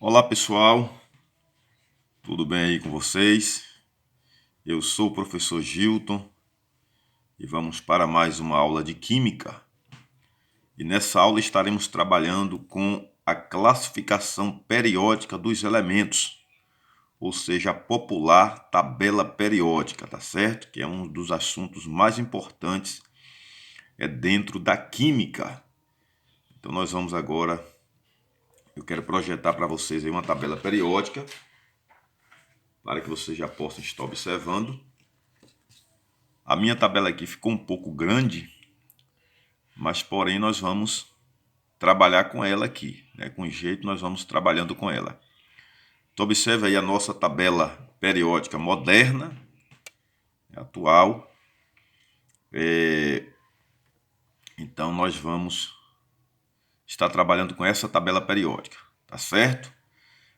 Olá pessoal, tudo bem aí com vocês? Eu sou o professor Gilton e vamos para mais uma aula de Química. E nessa aula estaremos trabalhando com a classificação periódica dos elementos, ou seja, a popular tabela periódica, tá certo? Que é um dos assuntos mais importantes dentro da Química. Então nós vamos agora, eu quero projetar para vocês aí uma tabela periódica, para que vocês já possam estar observando. A minha tabela aqui ficou um pouco grande, mas porém nós vamos trabalhar com ela aqui, né? Com jeito nós vamos trabalhando com ela. Então observe aí a nossa tabela periódica moderna, atual. Então nós vamos estar trabalhando com essa tabela periódica, tá certo?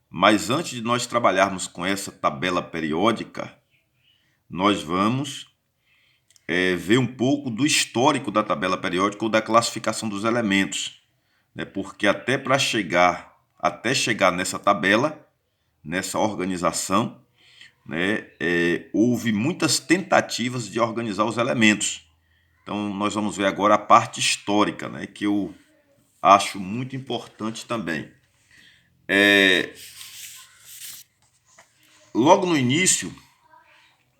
Mas antes de nós trabalharmos com essa tabela periódica, nós vamos ver um pouco do histórico da tabela periódica ou da classificação dos elementos, né? Porque até chegar nessa tabela, nessa organização, né, houve muitas tentativas de organizar os elementos. Então nós vamos ver agora a parte histórica, né, que eu acho muito importante também. Logo no início,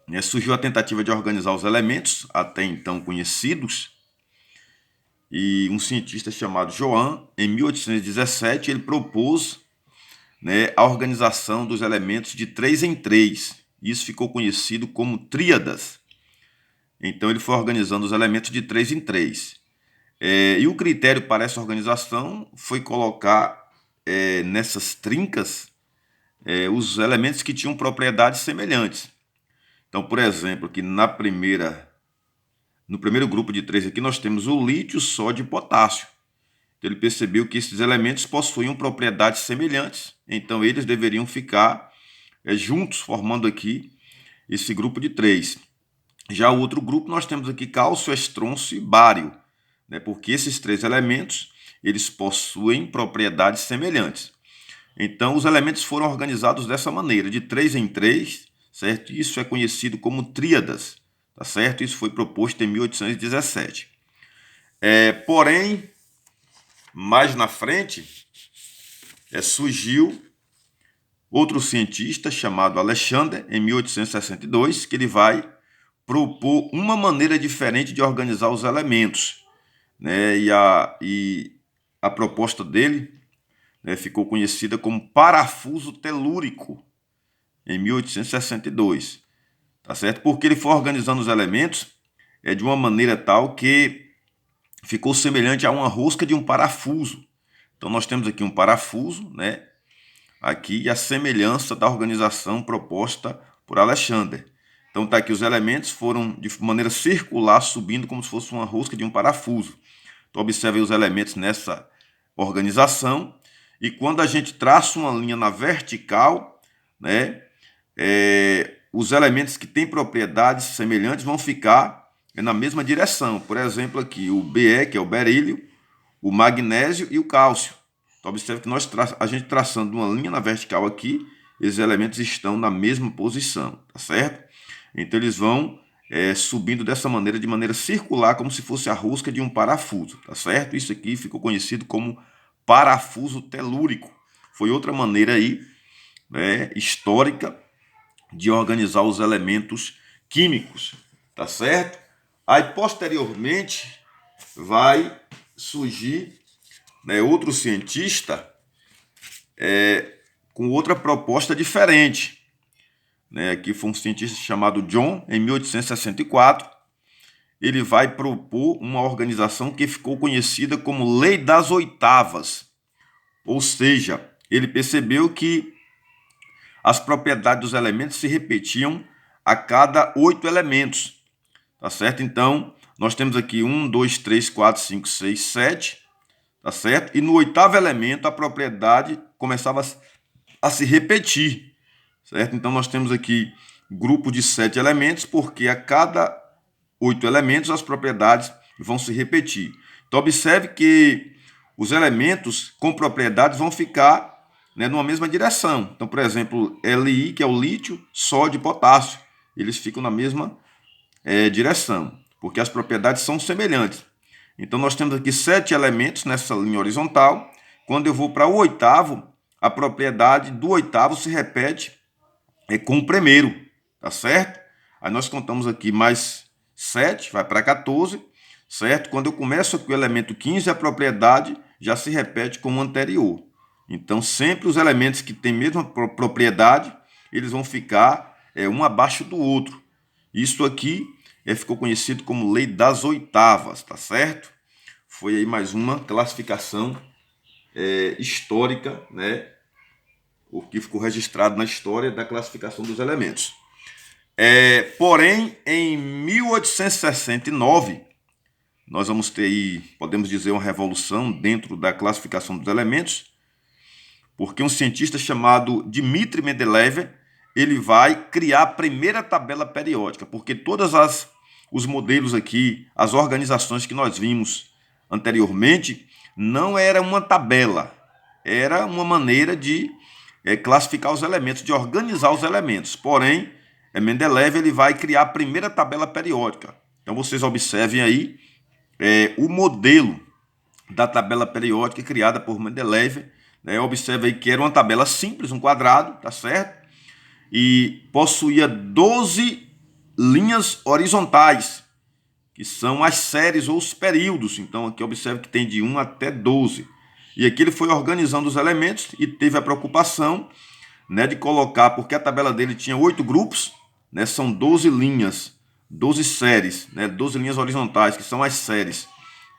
né, surgiu a tentativa de organizar os elementos, até então conhecidos, e um cientista chamado Johann, em 1817, ele propôs, né, a organização dos elementos de 3 em 3. Isso ficou conhecido como tríadas. Então ele foi organizando os elementos de 3 em 3. E o critério para essa organização foi colocar nessas trincas os elementos que tinham propriedades semelhantes. Então, por exemplo, aqui no primeiro grupo de 3 aqui nós temos o lítio, sódio e potássio. Então, ele percebeu que esses elementos possuíam propriedades semelhantes, então eles deveriam ficar juntos, formando aqui esse grupo de 3. Já o outro grupo nós temos aqui cálcio, estrôncio e bário, né? Porque esses 3 elementos eles possuem propriedades semelhantes. Então os elementos foram organizados dessa maneira, de 3 em 3, certo? Isso é conhecido como tríadas, tá certo? Isso foi proposto em 1817. Porém, mais na frente, surgiu outro cientista chamado Alexander, em 1862, que ele vai propor uma maneira diferente de organizar os elementos, né? E a proposta dele, né, ficou conhecida como parafuso telúrico, em 1862, tá certo? Porque ele foi organizando os elementos de uma maneira tal que ficou semelhante a uma rosca de um parafuso. Então nós temos aqui um parafuso, né? Aqui a semelhança da organização proposta por Alexander. Então tá aqui, os elementos foram de maneira circular subindo como se fosse uma rosca de um parafuso. Então observe os elementos nessa organização, e quando a gente traça uma linha na vertical, né, os elementos que têm propriedades semelhantes vão ficar na mesma direção. Por exemplo, aqui o Be, que é o berílio, o magnésio e o cálcio. Então, observe que a gente traçando uma linha na vertical aqui, esses elementos estão na mesma posição, tá certo? Então, eles vão subindo dessa maneira, de maneira circular, como se fosse a rosca de um parafuso, tá certo? Isso aqui ficou conhecido como parafuso telúrico. Foi outra maneira aí, histórica, de organizar os elementos químicos, tá certo? Aí, posteriormente, vai surgir, né, outro cientista com outra proposta diferente, né? Aqui foi um cientista chamado John, em 1864. Ele vai propor uma organização que ficou conhecida como Lei das Oitavas. Ou seja, ele percebeu que as propriedades dos elementos se repetiam a cada 8 elementos, tá certo? Então, nós temos aqui 1, 2, 3, 4, 5, 6, 7, tá certo? E no 8º elemento a propriedade começava a se repetir, certo? Então nós temos aqui grupo de 7 elementos, porque a cada 8 elementos as propriedades vão se repetir. Então observe que os elementos com propriedades vão ficar né, numa mesma direção. Então, por exemplo, Li, que é o lítio, sódio e potássio, eles ficam na mesma direção, porque as propriedades são semelhantes. Então, nós temos aqui 7 elementos nessa linha horizontal. Quando eu vou para o oitavo, a propriedade do oitavo se repete com o primeiro, tá certo? Aí nós contamos aqui mais 7, vai para 14, certo? Quando eu começo com o elemento 15, a propriedade já se repete com o anterior. Então, sempre os elementos que têm a mesma propriedade, eles vão ficar um abaixo do outro. Isso aqui ficou conhecido como lei das oitavas, tá certo? Foi aí mais uma classificação histórica, né? O que ficou registrado na história da classificação dos elementos. Porém, em 1869, nós vamos ter aí, podemos dizer, uma revolução dentro da classificação dos elementos, porque um cientista chamado Dmitri Mendeleev, ele vai criar a primeira tabela periódica, porque todos os modelos aqui, as organizações que nós vimos anteriormente, não era uma tabela, era uma maneira de classificar os elementos, de organizar os elementos. Porém, Mendeleev ele vai criar a primeira tabela periódica. Então vocês observem aí o modelo da tabela periódica criada por Mendeleev. Observe aí que era uma tabela simples, um quadrado, tá certo? E possuía 12 linhas horizontais, que são as séries ou os períodos. Então aqui observe que tem de 1 até 12. E aqui ele foi organizando os elementos e teve a preocupação, né, de colocar, porque a tabela dele tinha 8 grupos, né, são 12 linhas, 12 séries, né, 12 linhas horizontais, que são as séries,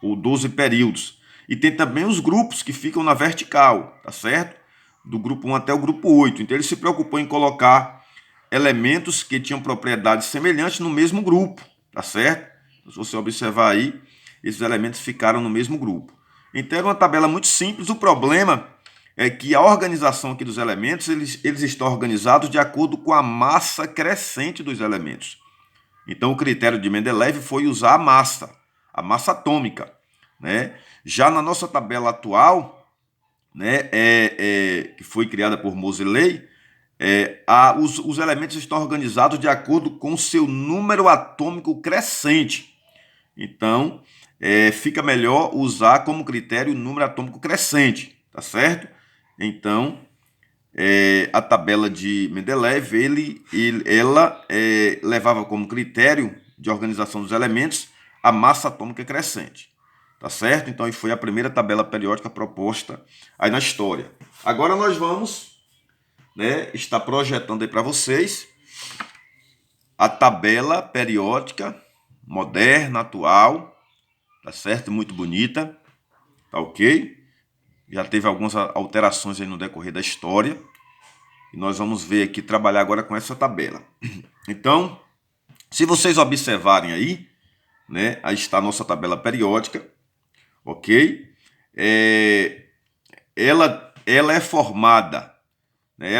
ou 12 períodos. E tem também os grupos que ficam na vertical, tá certo? Do grupo 1 até o grupo 8. Então ele se preocupou em colocar elementos que tinham propriedades semelhantes no mesmo grupo, tá certo? Então, se você observar aí, esses elementos ficaram no mesmo grupo. Então era uma tabela muito simples. O problema é que a organização aqui dos elementos, eles estão organizados de acordo com a massa crescente dos elementos. Então o critério de Mendeleev foi usar a massa atômica, né? Já na nossa tabela atual, né, que foi criada por Moseley, os elementos estão organizados de acordo com o seu número atômico crescente. Então, fica melhor usar como critério o número atômico crescente, tá certo? Então, a tabela de Mendeleev, ela levava como critério de organização dos elementos a massa atômica crescente, tá certo? Então, foi a primeira tabela periódica proposta aí na história. Agora nós vamos, né, estar projetando aí para vocês a tabela periódica moderna, atual, tá certo? Muito bonita, tá ok? Já teve algumas alterações aí no decorrer da história. E nós vamos ver aqui, trabalhar agora com essa tabela. Então, se vocês observarem aí, né, aí está a nossa tabela periódica, ok? Ela é formada, né,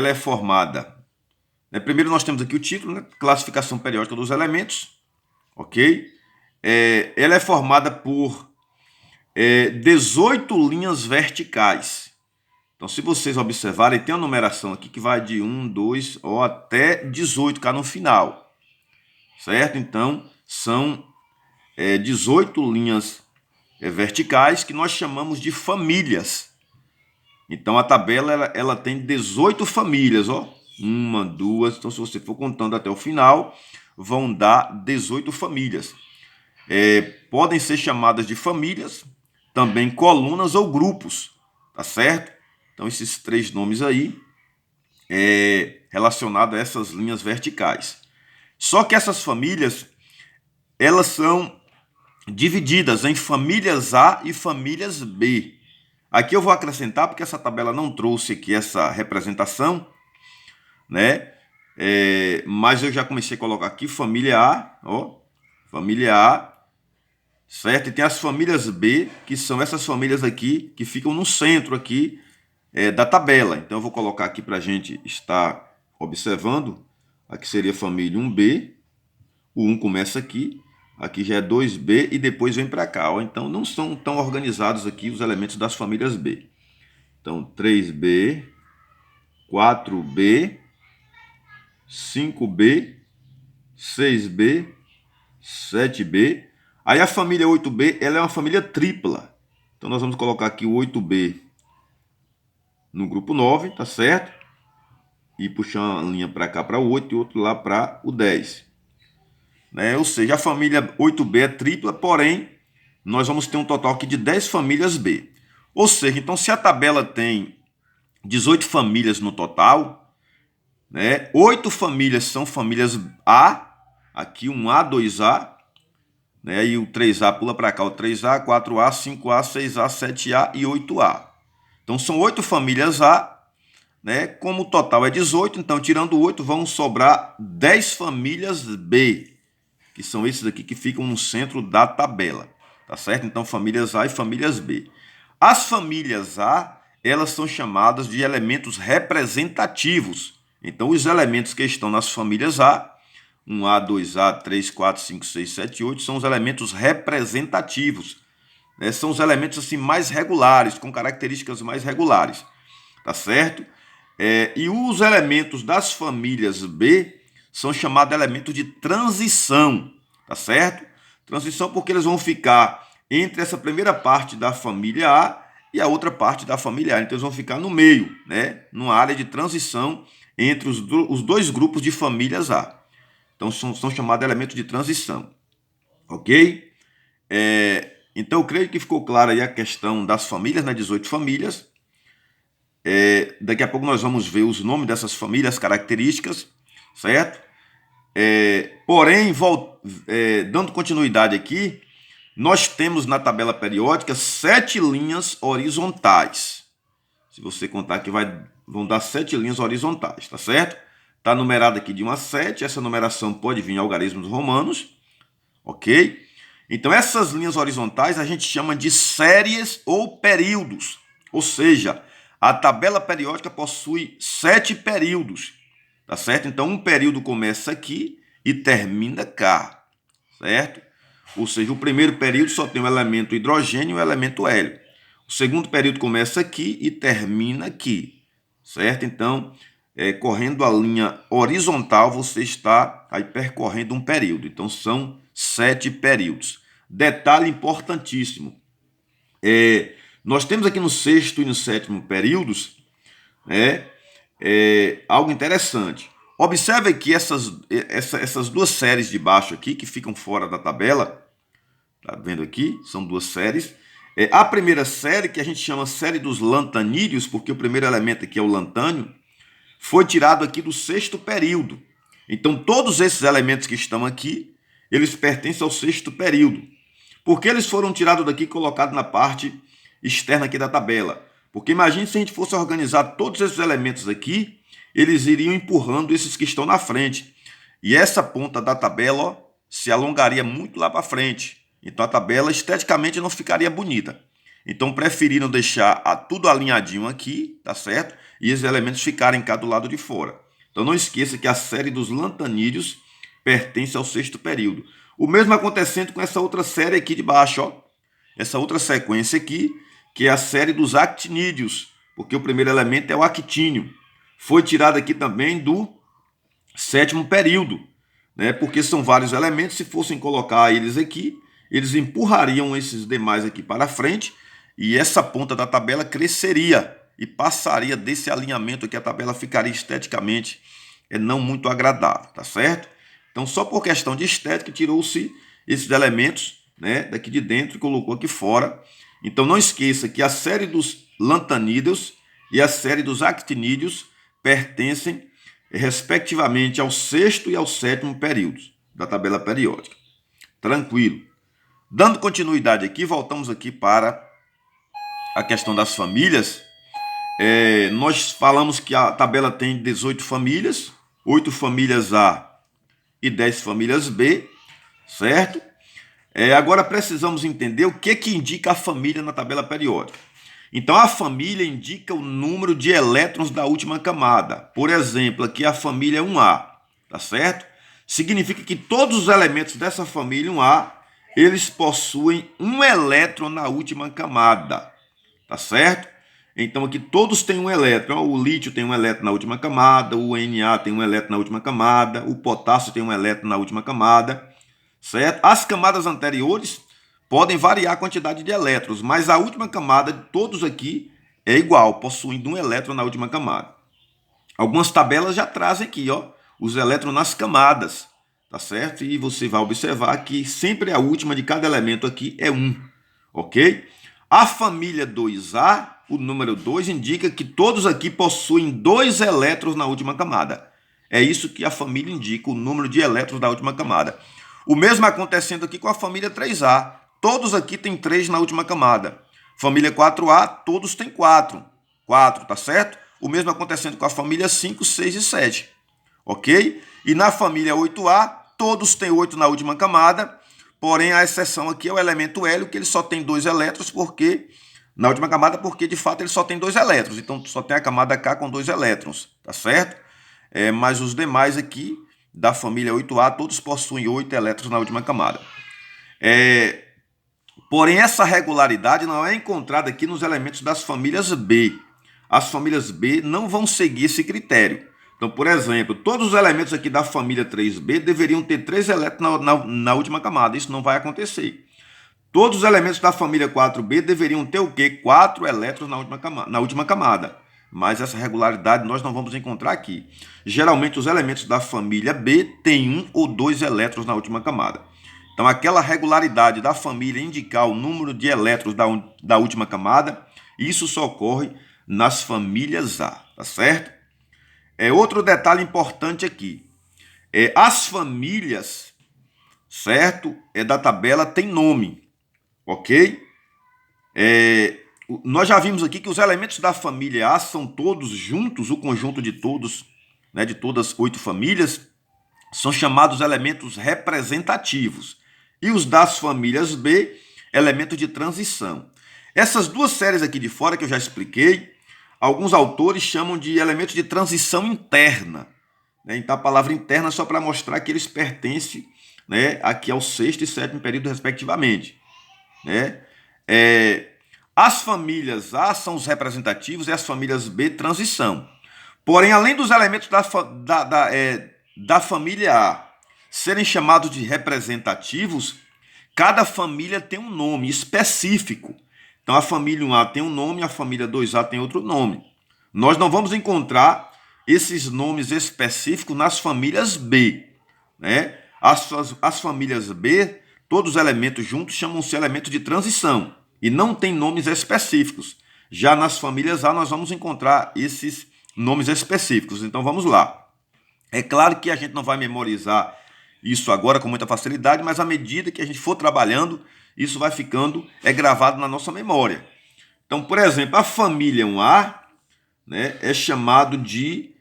né, primeiro nós temos aqui o título, né, classificação periódica dos elementos, ok? Ela é formada por 18 linhas verticais. Então, se vocês observarem, tem uma numeração aqui que vai de 1, 2 ou até 18 cá no final, certo? Então, são 18 linhas verticais que nós chamamos de famílias. Então, a tabela ela tem 18 famílias, ó. 1, 2, então se você for contando até o final, vão dar 18 famílias. Podem ser chamadas de famílias, também colunas ou grupos, tá certo? Então, esses 3 nomes aí relacionados a essas linhas verticais. Só que essas famílias, elas são divididas em famílias A e famílias B. Aqui eu vou acrescentar, porque essa tabela não trouxe aqui essa representação, né? Mas eu já comecei a colocar aqui família A, ó, família A, certo? E tem as famílias B, que são essas famílias aqui, que ficam no centro aqui da tabela. Então eu vou colocar aqui para a gente estar observando. Aqui seria a família 1B, o 1 começa aqui, aqui já é 2B e depois vem para cá. Ó. Então não são tão organizados aqui os elementos das famílias B. Então 3B, 4B, 5B, 6B, 7B. Aí a família 8B, ela é uma família tripla. Então nós vamos colocar aqui o 8B no grupo 9, tá certo? E puxar uma linha para cá para o 8 e outro lá para o 10. Né? Ou seja, a família 8B é tripla, porém, nós vamos ter um total aqui de 10 famílias B. Ou seja, então se a tabela tem 18 famílias no total, né? 8 famílias são famílias A, aqui um A, 2A, né? E o 3A pula para cá, o 3A, 4A, 5A, 6A, 7A e 8A. Então são 8 famílias A, né? Como o total é 18, então tirando 8 vão sobrar 10 famílias B, que são esses aqui que ficam no centro da tabela, tá certo? Então famílias A e famílias B. As famílias A, elas são chamadas de elementos representativos. Então os elementos que estão nas famílias A, 1A, 2A, 3, 4, 5, 6, 7 e 8, são os elementos representativos. Né? São os elementos assim mais regulares, com características mais regulares, tá certo? E os elementos das famílias B são chamados de elementos de transição, tá certo? Transição porque eles vão ficar entre essa primeira parte da família A e a outra parte da família A. Então eles vão ficar no meio, né? Numa área de transição entre os dois grupos de famílias A. Então são chamados de elementos de transição, ok? Então eu creio que ficou clara aí a questão das famílias, né? 18 famílias. Daqui a pouco nós vamos ver os nomes dessas famílias, características, certo? Porém, dando continuidade aqui, nós temos na tabela periódica 7 linhas horizontais. Se você contar aqui, vão dar 7 linhas horizontais, tá certo? Está numerado aqui de 1 a 7, essa numeração pode vir em algarismos romanos, ok? Então, essas linhas horizontais a gente chama de séries ou períodos, ou seja, a tabela periódica possui 7 períodos, tá certo? Então, um período começa aqui e termina cá, certo? Ou seja, o primeiro período só tem o elemento hidrogênio e o elemento hélio. O segundo período começa aqui e termina aqui, certo? Então, correndo a linha horizontal, você está aí percorrendo um período. Então, são 7 períodos. Detalhe importantíssimo. Nós temos aqui no sexto e no sétimo períodos, né, algo interessante. Observe aqui essas duas séries de baixo aqui, que ficam fora da tabela. Tá vendo aqui? São duas séries. A primeira série, que a gente chama série dos lantanídeos, porque o primeiro elemento aqui é o lantânio, foi tirado aqui do sexto período. Então, todos esses elementos que estão aqui, eles pertencem ao sexto período. Por que eles foram tirados daqui e colocados na parte externa aqui da tabela? Porque imagine se a gente fosse organizar todos esses elementos aqui, eles iriam empurrando esses que estão na frente. E essa ponta da tabela, ó, se alongaria muito lá para frente. Então a tabela esteticamente não ficaria bonita. Então preferiram deixar tudo alinhadinho aqui, tá certo? E os elementos ficarem cá do lado de fora. Então não esqueça que a série dos lantanídeos pertence ao sexto período. O mesmo acontecendo com essa outra série aqui de baixo, ó. Essa outra sequência aqui, que é a série dos actinídeos, porque o primeiro elemento é o actínio. Foi tirado aqui também do sétimo período, né? Porque são vários elementos, se fossem colocar eles aqui, eles empurrariam esses demais aqui para frente e essa ponta da tabela cresceria e passaria desse alinhamento que a tabela ficaria esteticamente não muito agradável, tá certo? Então, só por questão de estética, tirou-se esses elementos, né, daqui de dentro e colocou aqui fora. Então, não esqueça que a série dos lantanídeos e a série dos actinídeos pertencem, respectivamente, ao sexto e ao sétimo períodos da tabela periódica. Tranquilo. Dando continuidade aqui, voltamos aqui para a questão das famílias. Nós falamos que a tabela tem 18 famílias, 8 famílias A e 10 famílias B, certo? Agora precisamos entender o que indica a família na tabela periódica. Então, a família indica o número de elétrons da última camada. Por exemplo, aqui a família 1A, tá certo? Significa que todos os elementos dessa família 1A, eles possuem um elétron na última camada, tá certo? Então aqui todos têm um elétron. O lítio tem um elétron na última camada, o Na tem um elétron na última camada, o potássio tem um elétron na última camada, certo? As camadas anteriores podem variar a quantidade de elétrons, mas a última camada de todos aqui é igual, possuindo um elétron na última camada. Algumas tabelas já trazem aqui, ó, os elétrons nas camadas, tá certo? E você vai observar que sempre a última de cada elemento aqui é 1, ok? A família 2A, o número 2, indica que todos aqui possuem 2 elétrons na última camada. É isso que a família indica, o número de elétrons da última camada. O mesmo acontecendo aqui com a família 3A. Todos aqui têm 3 na última camada. Família 4A, todos têm 4. 4, tá certo? O mesmo acontecendo com a família 5, 6 e 7. Ok? E na família 8A, todos têm 8 na última camada. Porém, a exceção aqui é o elemento hélio, que ele só tem 2 elétrons, porque na última camada, porque de fato ele só tem 2 elétrons. Então, só tem a camada K com 2 elétrons, tá certo? Mas os demais aqui, da família 8A, todos possuem 8 elétrons na última camada. Porém, essa regularidade não é encontrada aqui nos elementos das famílias B. As famílias B não vão seguir esse critério. Então, por exemplo, todos os elementos aqui da família 3B deveriam ter 3 elétrons na última camada. Isso não vai acontecer. Todos os elementos da família 4B deveriam ter o quê? 4 elétrons na última camada. Mas essa regularidade nós não vamos encontrar aqui. Geralmente, os elementos da família B têm 1 ou 2 elétrons na última camada. Então, aquela regularidade da família indicar o número de elétrons da última camada, isso só ocorre nas famílias A, tá certo? Outro detalhe importante aqui. As famílias, certo? Da tabela tem nome, ok? Nós já vimos aqui que os elementos da família A são todos juntos, o conjunto de todos, né, de todas as 8 famílias, são chamados elementos representativos. E os das famílias B, elementos de transição. Essas duas séries aqui de fora que eu já expliquei, alguns autores chamam de elementos de transição interna. Né? Então a palavra interna é só para mostrar que eles pertencem, né, aqui ao 6º e 7º período respectivamente. Né? As famílias A são os representativos e as famílias B transição. Porém, além dos elementos da família A serem chamados de representativos, cada família tem um nome específico. Então, a família 1A tem um nome, a família 2A tem outro nome. Nós não vamos encontrar esses nomes específicos nas famílias B. Né? As famílias B, todos os elementos juntos chamam-se elementos de transição e não tem nomes específicos. Já nas famílias A, nós vamos encontrar esses nomes específicos. Então, vamos lá. É claro que a gente não vai memorizar isso agora com muita facilidade, mas à medida que a gente for trabalhando, isso vai ficando gravado na nossa memória. Então, por exemplo, a família 1A, né, é chamado de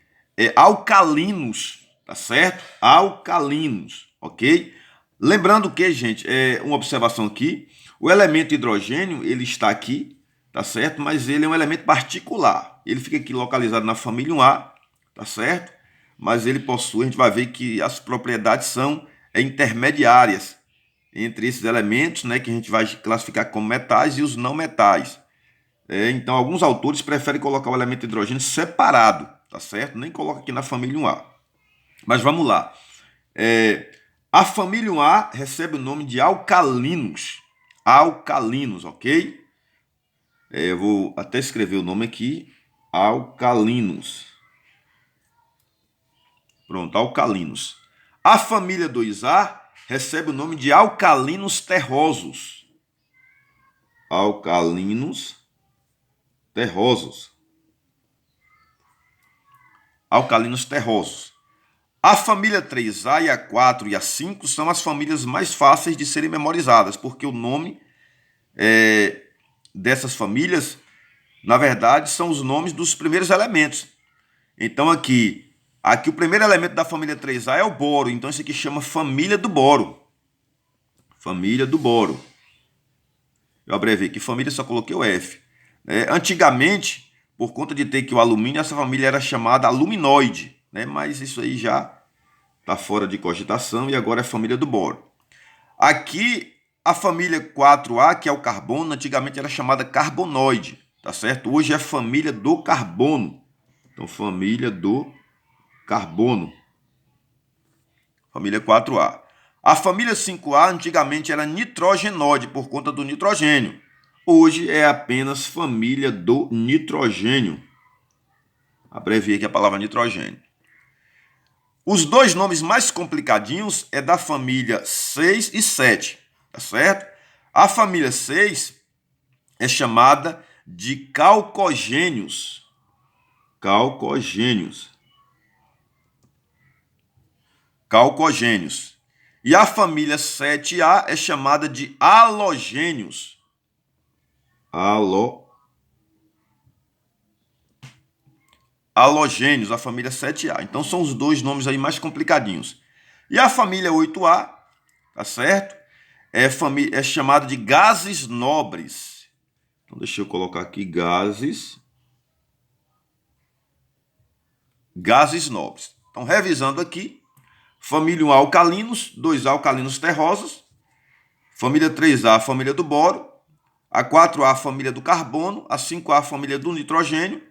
alcalinos, tá certo? Alcalinos, ok? Lembrando que, gente, uma observação aqui, o elemento hidrogênio, ele está aqui, tá certo? Mas ele é um elemento particular. Ele fica aqui localizado na família 1A, tá certo? Mas ele possui, a gente vai ver que as propriedades são intermediárias entre esses elementos, né, que a gente vai classificar como metais e os não metais. Então, alguns autores preferem colocar o elemento hidrogênio separado, tá certo? Nem coloca aqui na família 1A. Mas vamos lá. A família 1A recebe o nome de alcalinos. Alcalinos, ok? Eu vou até escrever o nome aqui. Alcalinos. Pronto, alcalinos. A família 2A recebe o nome de alcalinos terrosos. Alcalinos terrosos. Alcalinos terrosos. A família 3A e a 4 e a 5 são as famílias mais fáceis de serem memorizadas, porque o nome dessas famílias, na verdade, são os nomes dos primeiros elementos. Então, aqui o primeiro elemento da família 3A é o boro. Então, isso aqui chama família do boro. Família do boro. Eu abrevei aqui, família, só coloquei o F. Antigamente, por conta de ter aqui o alumínio, essa família era chamada aluminoide. Né? Mas isso aí já está fora de cogitação e agora é família do boro. Aqui, a família 4A, que é o carbono, antigamente era chamada carbonoide. tá certo? Hoje é a família do carbono. Então, família do carbono. Família 4A. A família 5A antigamente era nitrogenóide por conta do nitrogênio. Hoje é apenas família do nitrogênio. Abreviei aqui a palavra nitrogênio. Os dois nomes mais complicadinhos é da família 6 e 7, tá certo? A família 6 é chamada de calcogênios. Calcogênios. Calcogênios. E a família 7A é chamada de halogênios. Halogênios, a família 7A. Então são os dois nomes aí mais complicadinhos. E a família 8A, tá certo? É chamada de gases nobres. Então deixa eu colocar aqui gases nobres. Então revisando aqui, família 1 alcalinos, 2 alcalinos terrosos, família 3A, família do boro, a 4A, família do carbono, a 5A, família do nitrogênio,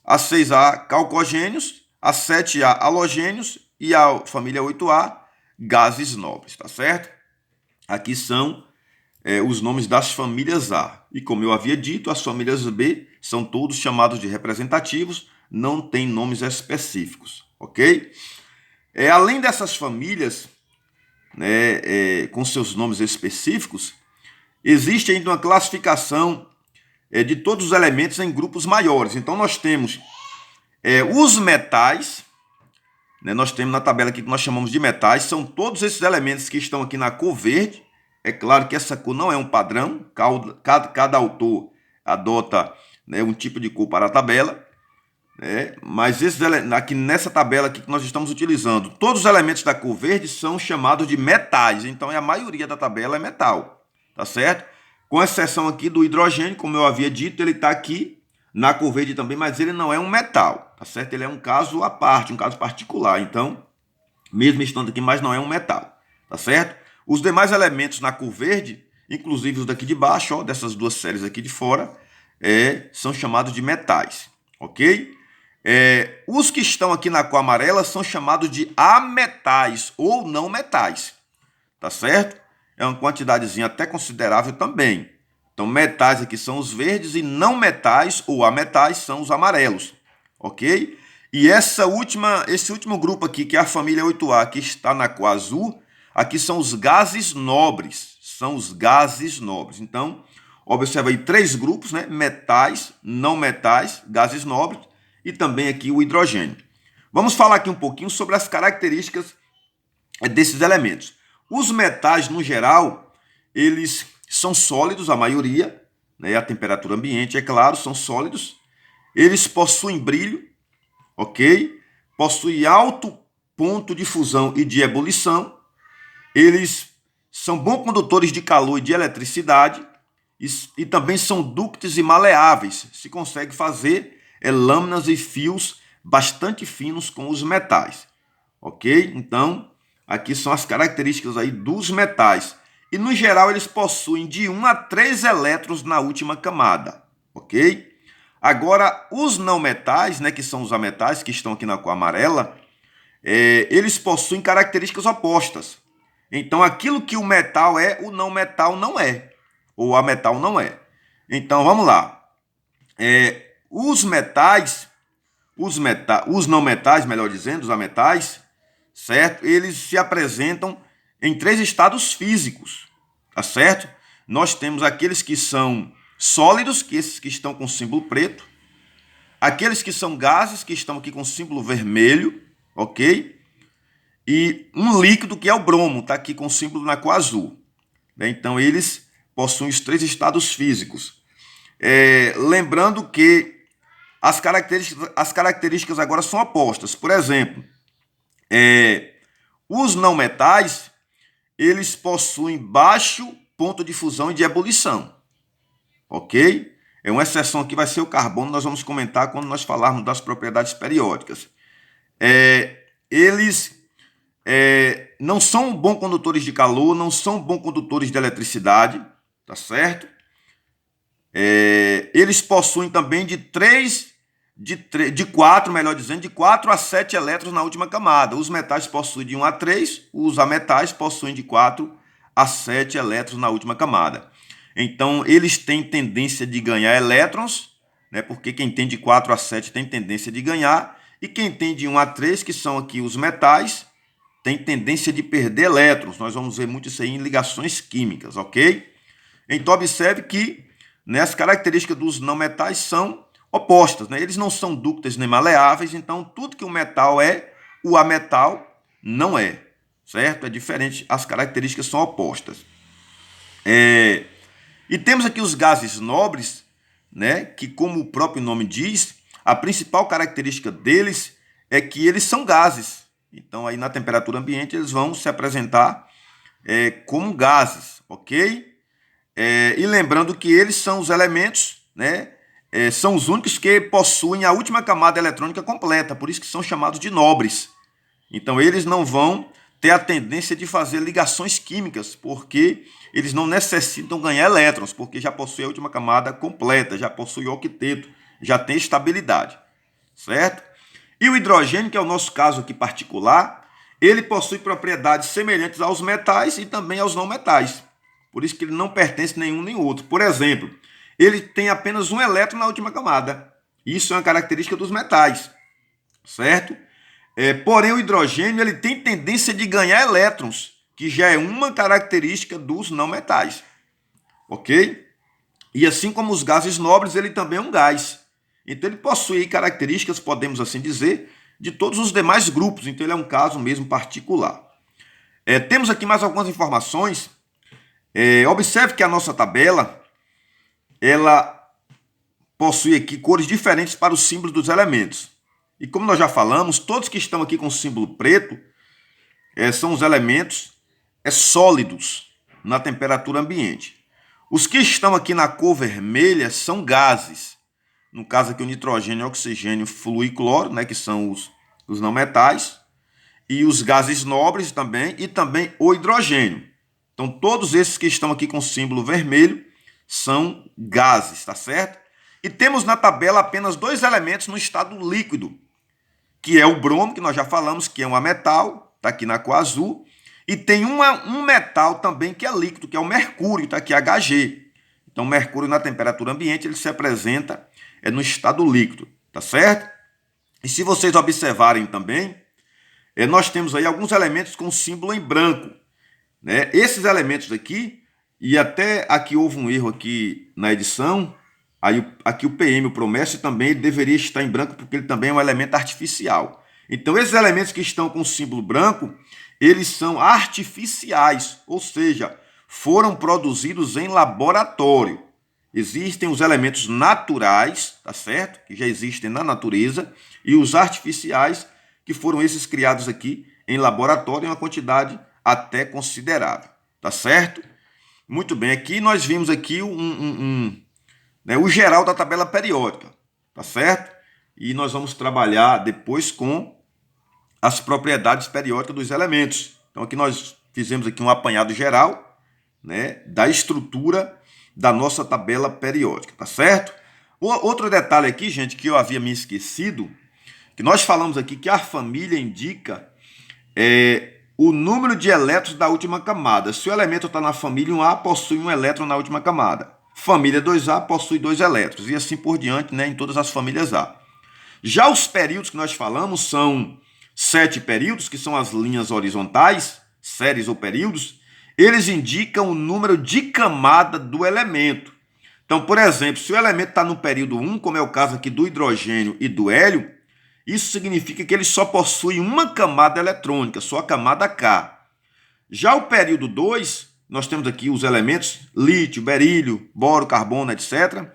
a 6A, calcogênios, a 7A, halogênios e a família 8A, gases nobres, tá certo? Aqui são os nomes das famílias A. E como eu havia dito, as famílias B são todos chamados de representativos, não tem nomes específicos, ok? Além dessas famílias, né, com seus nomes específicos, existe ainda uma classificação de todos os elementos em grupos maiores. Então, nós temos os metais, né, nós temos na tabela aqui que nós chamamos de metais, são todos esses elementos que estão aqui na cor verde. É claro que essa cor não é um padrão, cada autor adota, né, um tipo de cor para a tabela. Mas aqui nessa tabela aqui que nós estamos utilizando, todos os elementos da cor verde são chamados de metais. Então, a maioria da tabela é metal, tá certo? Com exceção aqui do hidrogênio, como eu havia dito, ele está aqui na cor verde também, mas ele não é um metal, tá certo? Ele é um caso à parte, um caso particular. Então, mesmo estando aqui, mas não é um metal, tá certo? Os demais elementos na cor verde, inclusive os daqui de baixo, ó, dessas duas séries aqui de fora, são chamados de metais, ok? Os que estão aqui na cor amarela são chamados de ametais ou não metais, tá certo? É uma quantidadezinha até considerável também. Então, metais aqui são os verdes e não metais ou ametais são os amarelos, ok? E esse último grupo aqui, que é a família 8A, que está na cor azul, aqui são os gases nobres, são os gases nobres. Então, observa aí 3 grupos, né? Metais, não metais, gases nobres, e também aqui o hidrogênio. Vamos falar aqui um pouquinho sobre as características desses elementos. Os metais, no geral, eles são sólidos, a maioria, né? A temperatura ambiente, é claro, são sólidos. Eles possuem brilho, ok? Possuem alto ponto de fusão e de ebulição. Eles são bons condutores de calor e de eletricidade. E também são dúcteis e maleáveis. Se consegue fazer lâminas e fios bastante finos com os metais, ok? Então, aqui são as características aí dos metais. E, no geral, eles possuem de 1 a 3 elétrons na última camada, ok? Agora, os não metais, né, que são os ametais, que estão aqui na cor amarela, eles possuem características opostas. Então, aquilo que o metal é, o não metal não é, ou a metal não é. Então, vamos lá. Os não metais, melhor dizendo, os ametais, certo? Eles se apresentam em 3 estados físicos, tá certo? Nós temos aqueles que são sólidos, que esses que estão com símbolo preto, aqueles que são gases, que estão aqui com símbolo vermelho, ok? E um líquido, que é o bromo, está aqui com símbolo na cor azul. Então, eles possuem os 3 estados físicos. Lembrando que as características agora são opostas. Por exemplo, os não metais, eles possuem baixo ponto de fusão e de ebulição, ok? Uma exceção aqui vai ser o carbono, nós vamos comentar quando nós falarmos das propriedades periódicas. Eles não são bons condutores de calor, não são bons condutores de eletricidade, tá certo? Eles possuem também de 4, melhor dizendo, de 4 a 7 elétrons na última camada. Os metais possuem de 1 a 3, os ametais possuem de 4 a 7 elétrons na última camada. Então, eles têm tendência de ganhar elétrons, né, porque quem tem de 4 a 7 tem tendência de ganhar, e quem tem de 1 a 3, que são aqui os metais, tem tendência de perder elétrons. Nós vamos ver muito isso aí em ligações químicas, ok? Então, observe que, né, as características dos não metais são opostas, né? Eles não são dúcteis nem maleáveis, então tudo que o metal é, o ametal não é, certo? É diferente, as características são opostas. E temos aqui os gases nobres, né, que, como o próprio nome diz, a principal característica deles é que eles são gases. Então, aí na temperatura ambiente, eles vão se apresentar como gases, ok? E lembrando que eles são os elementos, né, são os únicos que possuem a última camada eletrônica completa, por isso que são chamados de nobres. Então, eles não vão ter a tendência de fazer ligações químicas, porque eles não necessitam ganhar elétrons, porque já possui a última camada completa, já possui octeto, já tem estabilidade, certo? E o hidrogênio, que é o nosso caso aqui particular, ele possui propriedades semelhantes aos metais e também aos não metais. Por isso que ele não pertence a nenhum nem outro. Por exemplo, ele tem apenas um elétron na última camada. Isso é uma característica dos metais, certo? Porém, o hidrogênio ele tem tendência de ganhar elétrons, que já é uma característica dos não metais, ok? E assim como os gases nobres, ele também é um gás. Então, ele possui características, podemos assim dizer, de todos os demais grupos. Então, ele é um caso mesmo particular. Temos aqui mais algumas informações. Observe que a nossa tabela, ela possui aqui cores diferentes para os símbolos dos elementos. E como nós já falamos, todos que estão aqui com o símbolo preto são os elementos sólidos na temperatura ambiente. Os que estão aqui na cor vermelha são gases. No caso aqui o nitrogênio, oxigênio, flúor e cloro, né, que são os não metais. E os gases nobres também, e também o hidrogênio. Então todos esses que estão aqui com o símbolo vermelho são gases, tá certo? E temos na tabela apenas 2 elementos no estado líquido, que é o bromo, que nós já falamos, que é um ametal, está aqui na cor azul, e tem um metal também que é líquido, que é o mercúrio, está aqui Hg. Então, o mercúrio na temperatura ambiente, ele se apresenta no estado líquido, tá certo? E se vocês observarem também, nós temos aí alguns elementos com símbolo em branco, né? Esses elementos aqui, e até aqui houve um erro aqui na edição, aí aqui o PM, o promessa, também ele deveria estar em branco, porque ele também é um elemento artificial. Então, esses elementos que estão com símbolo branco, eles são artificiais, ou seja, foram produzidos em laboratório. Existem os elementos naturais, tá certo? Que já existem na natureza, e os artificiais, que foram esses criados aqui em laboratório em uma quantidade até considerável, tá certo? Muito bem, aqui nós vimos aqui o geral da tabela periódica, tá certo? E nós vamos trabalhar depois com as propriedades periódicas dos elementos. Então aqui nós fizemos aqui um apanhado geral, né, da estrutura da nossa tabela periódica, tá certo? Outro detalhe aqui, gente, que eu havia me esquecido, que nós falamos aqui que a família indica o número de elétrons da última camada. Se o elemento está na família 1A, possui um elétron na última camada. Família 2A possui 2 elétrons, e assim por diante, né, em todas as famílias A. Já os períodos que nós falamos são 7 períodos, que são as linhas horizontais, séries ou períodos. Eles indicam o número de camada do elemento. Então, por exemplo, se o elemento está no período 1, como é o caso aqui do hidrogênio e do hélio, isso significa que ele só possui uma camada eletrônica, só a camada K. Já o período 2, nós temos aqui os elementos lítio, berílio, boro, carbono, etc.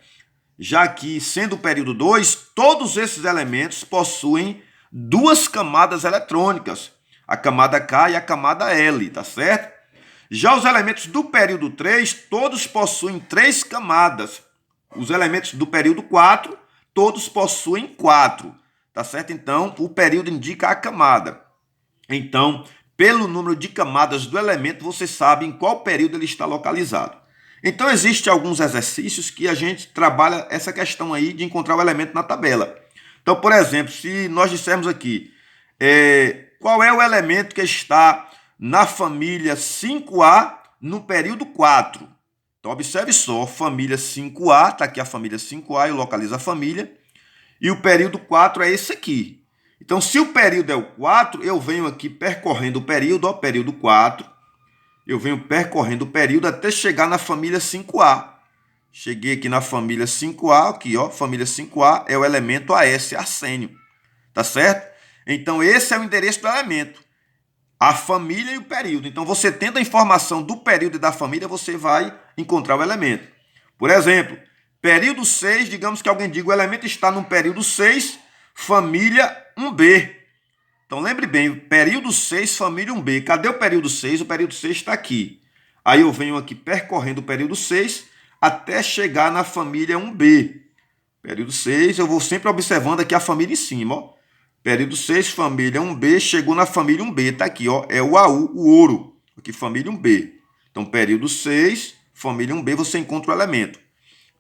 Já aqui, sendo o período 2, todos esses elementos possuem 2 camadas eletrônicas, a camada K e a camada L, tá certo? Já os elementos do período 3, todos possuem 3 camadas. Os elementos do período 4, todos possuem 4, tá certo? Então, o período indica a camada. Então, pelo número de camadas do elemento, você sabe em qual período ele está localizado. Então, existem alguns exercícios que a gente trabalha essa questão aí de encontrar o elemento na tabela. Então, por exemplo, se nós dissermos aqui, qual é o elemento que está na família 5A no período 4? Então, observe só, família 5A, está aqui a família 5A, eu localizo a família, e o período 4 é esse aqui. Então, se o período é o 4, eu venho aqui percorrendo o período, ó, período 4, eu venho percorrendo o período até chegar na família 5A. Cheguei aqui na família 5A, aqui, ó, família 5A é o elemento AS, arsênio, tá certo? Então, esse é o endereço do elemento, a família e o período. Então, você tendo a informação do período e da família, você vai encontrar o elemento. Por exemplo, período 6, digamos que alguém diga o elemento está no período 6, família 1B. Então, lembre bem, período 6, família 1B. Cadê o período 6? O período 6 está aqui. Aí eu venho aqui percorrendo o período 6 até chegar na família 1B. Período 6, eu vou sempre observando aqui a família em cima, ó. Período 6, família 1B, chegou na família 1B, tá aqui, ó, é o AU, o ouro, aqui família 1B. Então, período 6, família 1B, você encontra o elemento.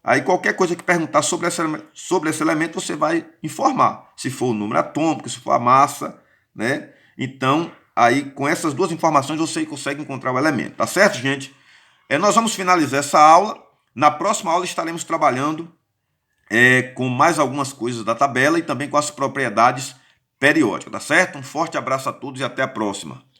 Aí, qualquer coisa que perguntar sobre esse elemento, você vai informar. Se for o número atômico, se for a massa, né? Então, aí, com essas duas informações, você consegue encontrar o elemento, tá certo, gente? Nós vamos finalizar essa aula. Na próxima aula, estaremos trabalhando com mais algumas coisas da tabela e também com as propriedades periódicas, tá certo? Um forte abraço a todos e até a próxima.